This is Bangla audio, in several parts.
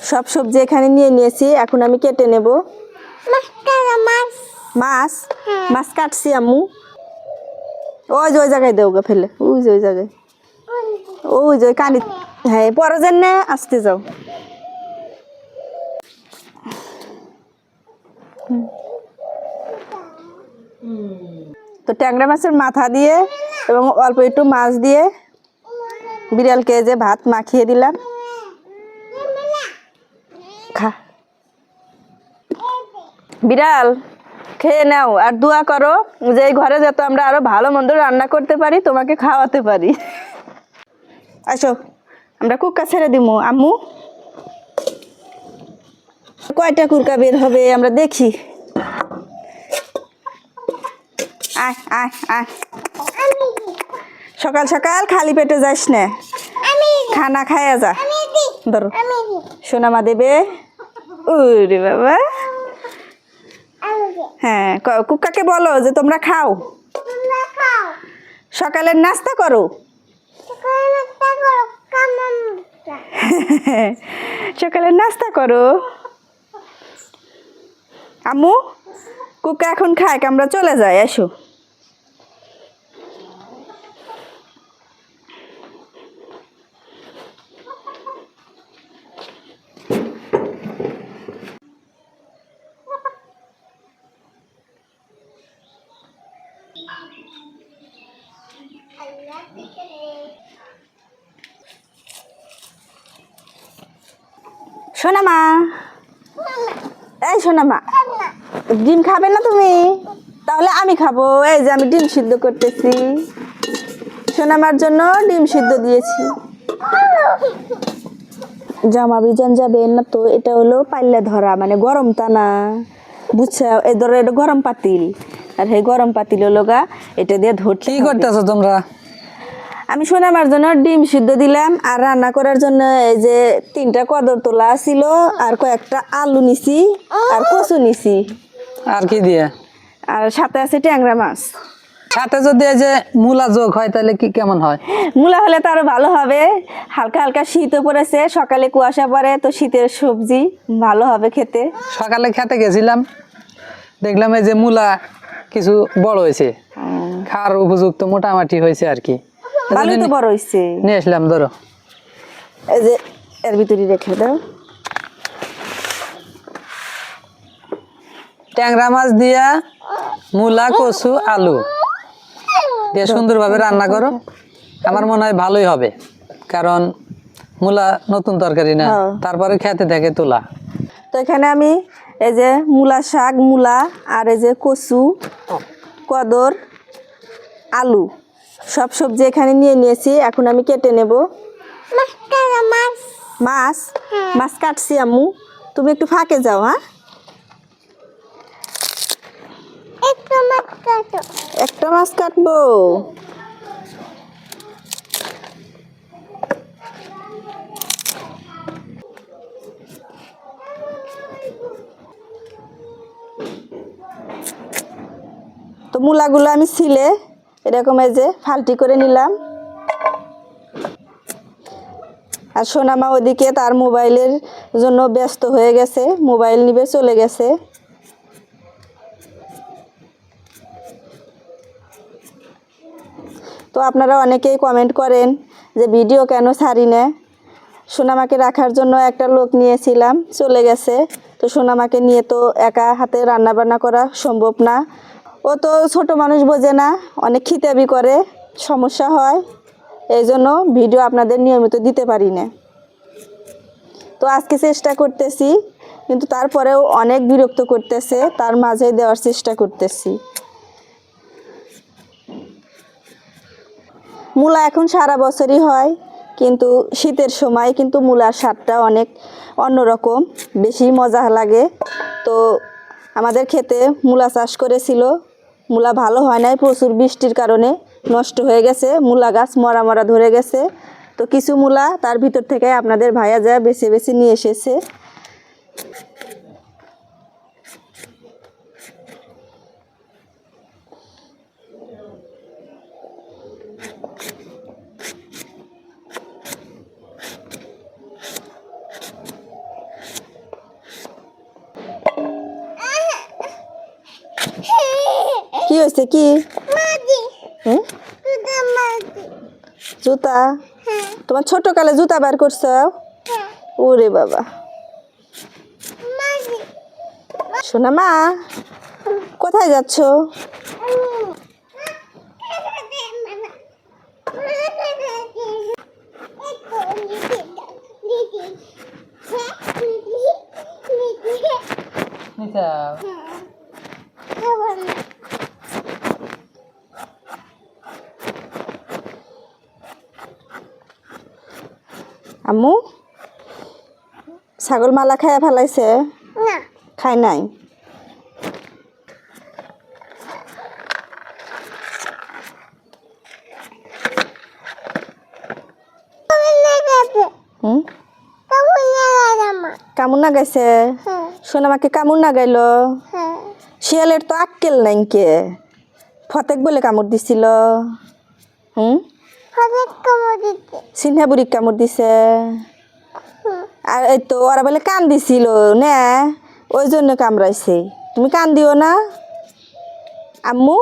সব সবজি এখানে নিয়ে নিয়েছি, এখন আমি কেটে নেব। মাছ মাছ কাটছি আম্মু। ওই যে ওই জায়গায় দেও গা ফেলে, ওই যে ওই জায়গায়, ওই যে কানি। হ্যাঁ পরে যেন না আসতে যাও। তো ট্যাংরা মাছের মাথা দিয়ে এবং অল্প একটু মাছ দিয়ে বিড়ালকে যে ভাত মাখিয়ে দিলাম। খা বিড়াল, খেয়ে নাও আর দোয়া করো যে এই ঘরে যাতে আমরা আরো ভালো মন্দ রান্না করতে পারি, তোমাকে খাওয়াতে পারি। আসো আমরা কুক্কা ছেড়ে দিমু আম্মু। কয়টা কুক্কা বের হবে আমরা দেখি। আয় আয় আয়, সকাল সকাল খালি পেটে যাস না, খানা খায়া যা। ধরো সোনামা দেবে। ওরে বাবা, হ্যাঁ কুক্কাকে বলো যে তোমরা খাও, সকালের নাস্তা করো। সকালের নাস্তা করো আম্মু। কুক্কা এখন খায়, আমরা চলে যাই। এসো সোনামা, এই সোনামা, ডিম খাবে না তুমি? তাহলে আমি খাবো। এই যে আমি ডিম সিদ্ধ করতেছি, সোনামার জন্য ডিম সিদ্ধ দিয়েছি। জামা ভিজান যাবে না তো, এটা হলো পাল্লা ধরা মানে গরম টানা, বুঝছো? এই ধরো এটা গরম পাতিল, আর এই গরম পাতিল হলো গা, এটা দিয়ে ধরতে। কি করতেছো তোমরা? আমি সোনামার জন্য ডিম সিদ্ধ দিলাম, আর রান্না করার জন্য এই যে 3টা কদর তোলা ছিল, আর কয়েকটা আলু নিছি, আর কচু নিছি, আর কি দিয়ে? আর সাথে আছে ট্যাংরা মাছ। সাথে যদি এই যে মূলা যোগ হয় তাহলে কি কেমন হয়? মূলা হলে তো আরো ভালো হবে। হালকা হালকা শীতও পড়েছে, সকালে কুয়াশা পড়ে, তো শীতের সবজি ভালো হবে খেতে। সকালে খেতে গেছিলাম, দেখলাম এই যে মূলা কিছু বড় হয়েছে, খাওয়ার উপযুক্ত মোটামুটি হয়েছে আর কি। ভালোই তো বড় হয়েছে। নিয়ে আসলাম, ধরো। এই যে এর ভিতরে রেখে দাও। ট্যাংরা মাছ দিয়া মূলা, কচু, আলু দিয়ে সুন্দরভাবে রান্না করো, আমার মনে হয় ভালোই হবে, কারণ মূলা নতুন তরকারি না, তারপরে খেতে থেকে তোলা। তো এখানে আমি এই যে মূলা শাক, মূলা, আর এই যে কচু, কদর, আলু সব সবজি এখানে নিয়ে নিয়েছি, এখন আমি কেটে নেব। মাছ মাছ কাটছি আম্মু, তুমি একটু ফাঁকে যাও। হ্যাঁ একটা মাছ কাটবো। তো মূলাগুলো আমি ছিলে এরকম এই যে ফাল্টি করে নিলাম। আর সোনামা ওদিকে তার মোবাইলের জন্য ব্যস্ত হয়ে গেছে, মোবাইল নিবে চলে গেছে। তো আপনারা অনেকেই কমেন্ট করেন যে ভিডিও কেন ছাড়ি না। সোনামাকে রাখার জন্য একটা লোক নিয়েছিলাম, চলে গেছে। তো সোনামাকে নিয়ে তো একা হাতে রান্না বান্না করা সম্ভব না, ও তো ছোট মানুষ, বোঝে না, অনেক খিতাবি করে, সমস্যা হয়, এই জন্য ভিডিও আপনাদের নিয়মিত দিতে পারি না। তো আজকে চেষ্টা করতেছি, কিন্তু তারপরেও অনেক বিরক্ত করতেছে, তার মাঝে দেওয়ার চেষ্টা করতেছি। মূলা এখন সারা বছরই হয়, কিন্তু শীতের সময় কিন্তু মূলার স্বাদটা অনেক অন্যরকম, বেশি মজা লাগে। তো আমাদের ক্ষেতে মূলা চাষ করেছিল, মূলা ভালো হয় নাই, প্রচুর বৃষ্টির কারণে নষ্ট হয়ে গেছে, মূলা গাছ মরা মরা ধরে গেছে। তো কিছু মূলা তার ভিতর থেকে আপনাদের ভাইয়া যা বেছে বেছে নিয়ে এসেছে। হয়েছে কি হুম? জুতা তোমার ছোট কালে জুতা বার করছো ওরে বাবা শোনা মা কোথায় যাচ্ছ আম্মু ছাগল মালা খাইয়া ফেলাইছে খাই নাই হুম কামুন না গাইছে সোনামাকে কামুন না গাইলো শিয়ালের তো আক্কেল নাই কে ফতেক বলে কামড় দিছিল হুম সিনহা বুড়ি কামড় দিছে আর এই তো ওরা বলে কান দিছিল না ওই জন্য কামড়াইছে তুমি কান দিও না আম্মু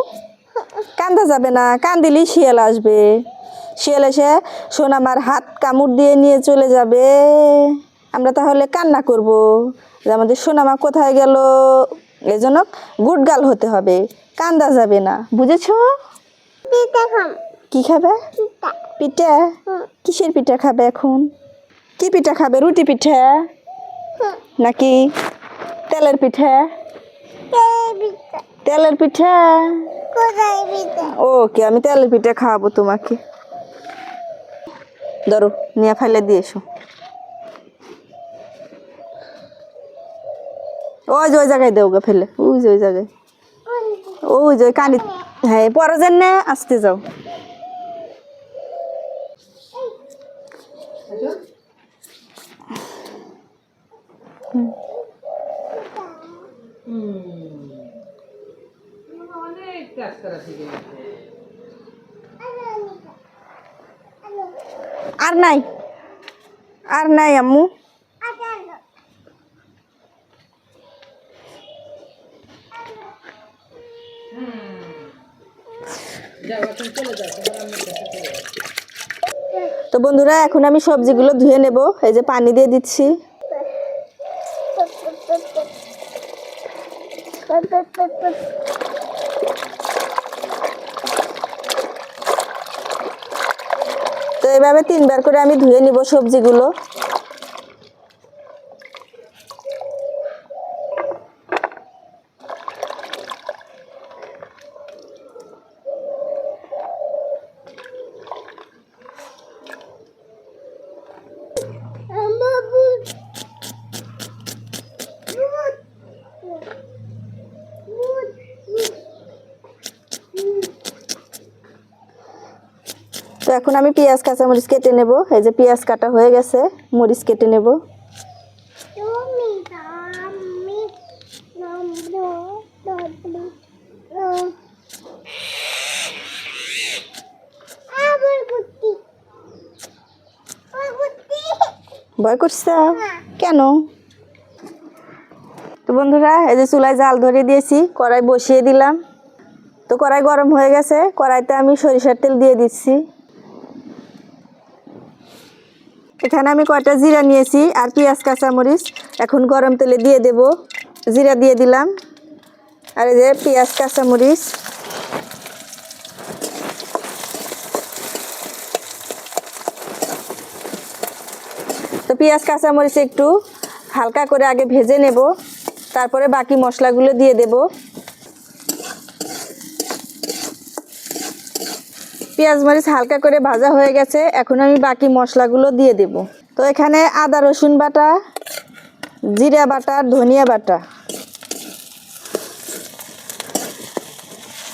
কান্দা যাবে না কান দিলেই শিয়াল আসবে শিয়াল এসে সোনামার হাত কামড় দিয়ে নিয়ে চলে যাবে আমরা তাহলে কান্না করব যে আমাদের সোনামা কোথায় গেল এই জন্য গুটগাল হতে হবে কান্দা যাবে না বুঝেছো কি খাবে পিঠা কিসের পিঠা খাবে এখন কি পিঠা খাবে রুটি পিঠা নাকি তেলের পিঠা তেলের পিঠা ওকে আমি তেলের পিঠা খাওয়াবো তোমাকে ধরো নিয়ে ফেলে দিয়েছো ওই যে ওই জায়গায় দেও গা ফেলে ওই যে ওই জায়গায় ওই যে কানি হ্যাঁ পরে যান না আসতে যাও আর নাই আর নাই আম্মু তো বন্ধুরা এখন আমি সবজিগুলো ধুয়ে নেব এই যে পানি দিয়ে দিচ্ছি তো এভাবে 3 বার করে আমি ধুয়ে নিব সবজিগুলো তো এখন আমি পেঁয়াজ কাঁচামরিচ কেটে নেব এই যে পেঁয়াজ কাটা হয়ে গেছে মরিচ কেটে নেব ভয় করছে কেন তো বন্ধুরা এই যে চুলায় জাল ধরে দিয়েছি কড়াই বসিয়ে দিলাম তো কড়াই গরম হয়ে গেছে কড়াইতে আমি সরিষার তেল দিয়ে দিচ্ছি এখানে আমি কয়টা জিরা নিয়েছি আর পেঁয়াজ কাঁচামরিচ এখন গরম তেলে দিয়ে দেব জিরা দিয়ে দিলাম আর এই যে পেঁয়াজ কাঁচামরিচ তো পেঁয়াজ কাঁচামরিচ একটু হালকা করে আগে ভেজে নেব তারপরে বাকি মশলাগুলো দিয়ে দেব পেঁয়াজ মরিচ হালকা করে ভাজা হয়ে গেছে এখন আমি বাকি মশলাগুলো দিয়ে দেব তো এখানে আদা রসুন বাটা জিরা বাটা ধনিয়া বাটা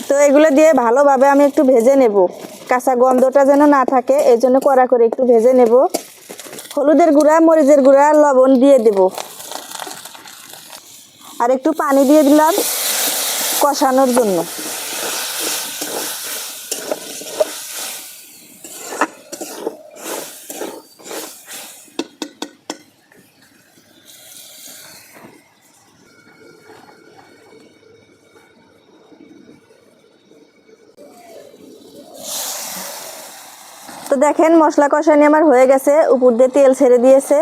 তো এগুলো দিয়ে ভালোভাবে আমি একটু ভেজে নেব কাঁচা গন্ধটা যেন না থাকে এই জন্য কড়া করে একটু ভেজে নেব হলুদের গুঁড়া মরিচের গুঁড়া লবণ দিয়ে দেব আর একটু পানি দিয়ে দিলাম কষানোর জন্য দেখেন মশলা কষানি আমার হয়ে গেছে, উপর দিয়ে তেল ছেড়ে দিয়েছে,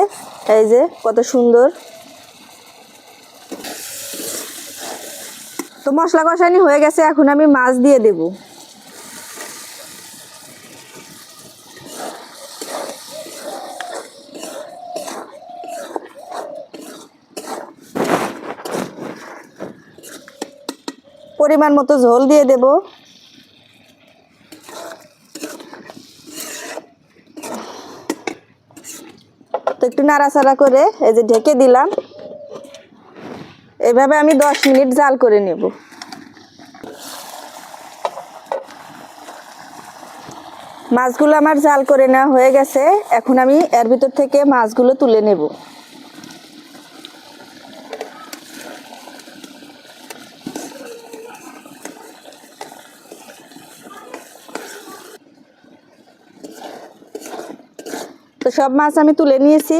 এই যে কত সুন্দর। তো মশলা কষানি হয়ে গেছে, এখন আমি মাছ দিয়ে দেব। পরিমাণ মতো ঝোল দিয়ে দেব। তো একটু নাড়াচাড়া করে এই যে ঢেকে দিলাম। এভাবে আমি 10 মিনিট জাল করে নেব। মাছগুলো আমার জাল করে নেওয়া হয়ে গেছে, এখন আমি এর ভিতর থেকে মাছগুলো তুলে নেব। তো সব মাছ আমি তুলে নিয়েছি,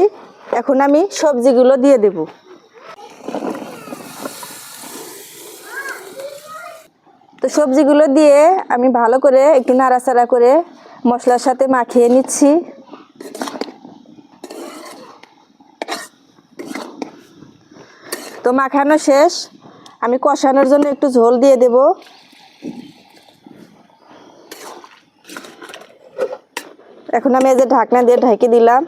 এখন আমি সবজিগুলো দিয়ে দেব। তো সবজিগুলো দিয়ে আমি ভালো করে একটু নাড়াচাড়া করে মশলার সাথে মাখিয়ে নিচ্ছি। তো মাখানো শেষ, আমি কষানোর জন্য একটু ঝোল দিয়ে দেব। এখন আমি এই যে ঢাকনা দিয়ে ঢেকে দিলাম।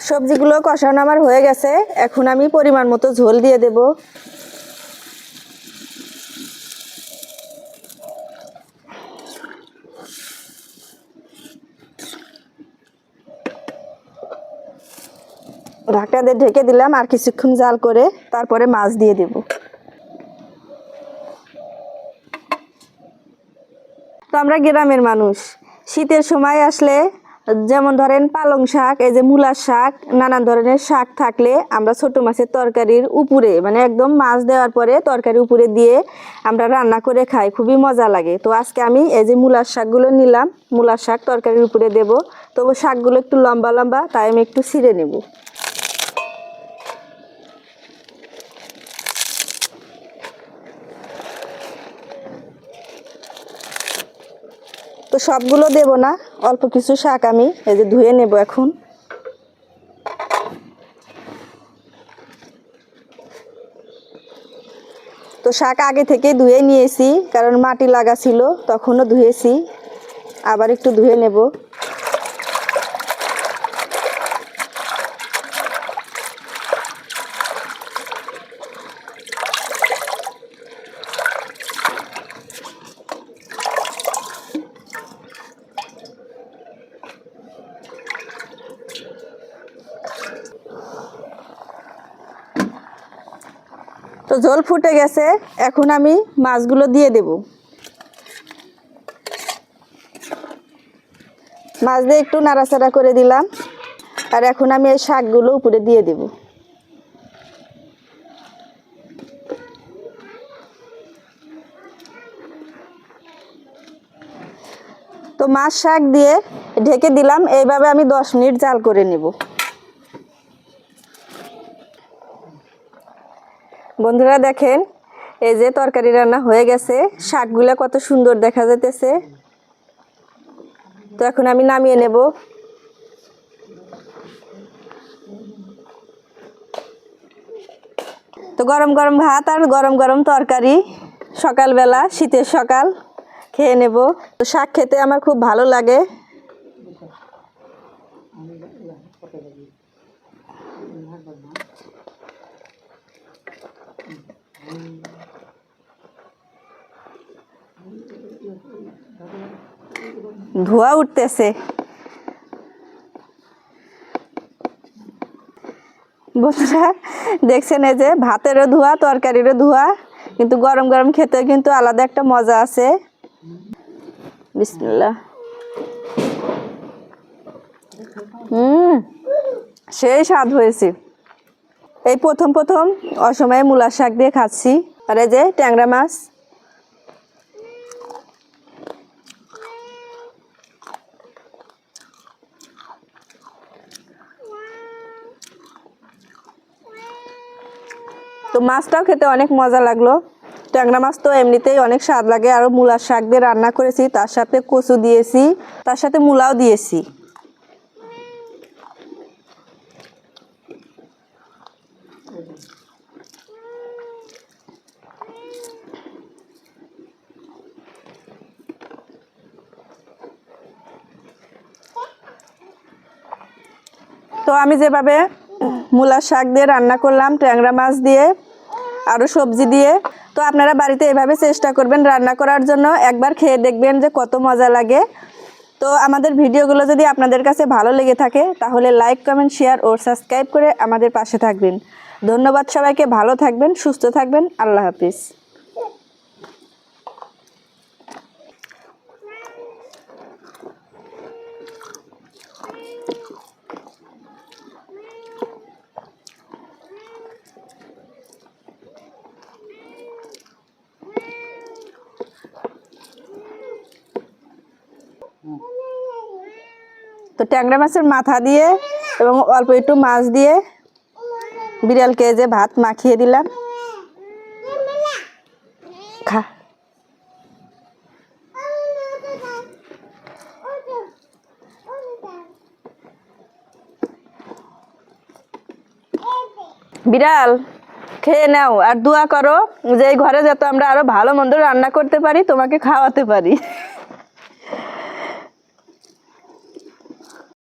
সবজিগুলো কষানো আমার হয়ে গেছে, এখন আমি পরিমাণ মতো ঝোল দিয়ে দেব। ঢাকনা দিয়ে ঢেকে দিলাম, আর কিছুক্ষণ জাল করে তারপরে মাছ দিয়ে দেব। তো আমরা গ্রামের মানুষ, শীতের সময় আসলে যেমন ধরেন পালং শাক, এই যে মূলার শাক, নানান ধরনের শাক থাকলে আমরা ছোট মাছের তরকারির উপরে মানে একদম মাছ দেওয়ার পরে তরকারির উপরে দিয়ে আমরা রান্না করে খাই, খুবই মজা লাগে। তো আজকে আমি এই যে মূলার শাকগুলো নিলাম, মূলার শাক তরকারির উপরে দেব। তো শাকগুলো একটু লম্বা লম্বা, তাই আমি একটু ছিঁড়ে নেব। তো সবগুলো দেব না, অল্প কিছু শাক আমি এই যে ধুয়ে নেব এখন। তো শাক আগে থেকে ধুয়ে নিয়েছি, কারণ মাটি লাগা ছিল, তখনও ধুয়েছি, আবার একটু ধুয়ে নেব। তো ঝোল ফুটে গেছে, এখন আমি মাছগুলো দিয়ে দেব। মাছ দিয়ে একটু নাড়াচাড়া করে দিলাম, আর এখন আমি এই শাকগুলো উপরে দিয়ে দেব। তো মাছ শাক দিয়ে ঢেকে দিলাম, এইভাবে আমি 10 মিনিট জাল করে নেব। বন্ধুরা দেখেন, এই যে তরকারি রান্না হয়ে গেছে, শাকগুলা কত সুন্দর দেখা যাইতেছে। তো এখন আমি নামিয়ে নেব। তো গরম গরম ভাত আর গরম গরম তরকারি, সকালবেলা শীতের সকাল, খেয়ে নেব। তো শাক খেতে আমার খুব ভালো লাগে। ধোঁয়া উঠতেছে। বন্ধুরা দেখছেন, এই যে ভাতেরও ধোঁয়া, তরকারিরও ধোঁয়া, কিন্তু গরম গরম খেতে কিন্তু আলাদা একটা মজা আছে। বিসমিল্লাহ। সেই স্বাদ হয়েছে। এই প্রথম প্রথম অসময়ে মূলার শাক দিয়ে খাচ্ছি, আর এই যে ট্যাংরা মাছ। তো মাছটাও খেতে অনেক মজা লাগলো। ট্যাংরা মাছ তো এমনিতেই অনেক স্বাদ লাগে, আর মূলার শাক দিয়ে রান্না করেছি, তার সাথে কচু দিয়েছি, তার সাথে মূলাও দিয়েছি। তো আমি যেভাবে মূলার শাক দিয়ে রান্না করলাম, ট্যাংরা মাছ দিয়ে, আরও সবজি দিয়ে, তো আপনারা বাড়িতে এভাবে চেষ্টা করবেন রান্না করার জন্য। একবার খেয়ে দেখবেন যে কত মজা লাগে। তো আমাদের ভিডিওগুলো যদি আপনাদের কাছে ভালো লেগে থাকে তাহলে লাইক, কমেন্ট, শেয়ার ও সাবস্ক্রাইব করে আমাদের পাশে থাকবেন। ধন্যবাদ সবাইকে। ভালো থাকবেন, সুস্থ থাকবেন। আল্লাহ হাফিজ। তো ট্যাংরা মাছের মাথা দিয়ে এবং অল্প একটু মাছ দিয়ে বিড়ালকে যে ভাত মাখিয়ে দিলাম। খা। বিড়াল খেয়ে নাও আর দোয়া করো যে এই ঘরে যাতে আমরা আরো ভালো মন্দ রান্না করতে পারি, তোমাকে খাওয়াতে পারি।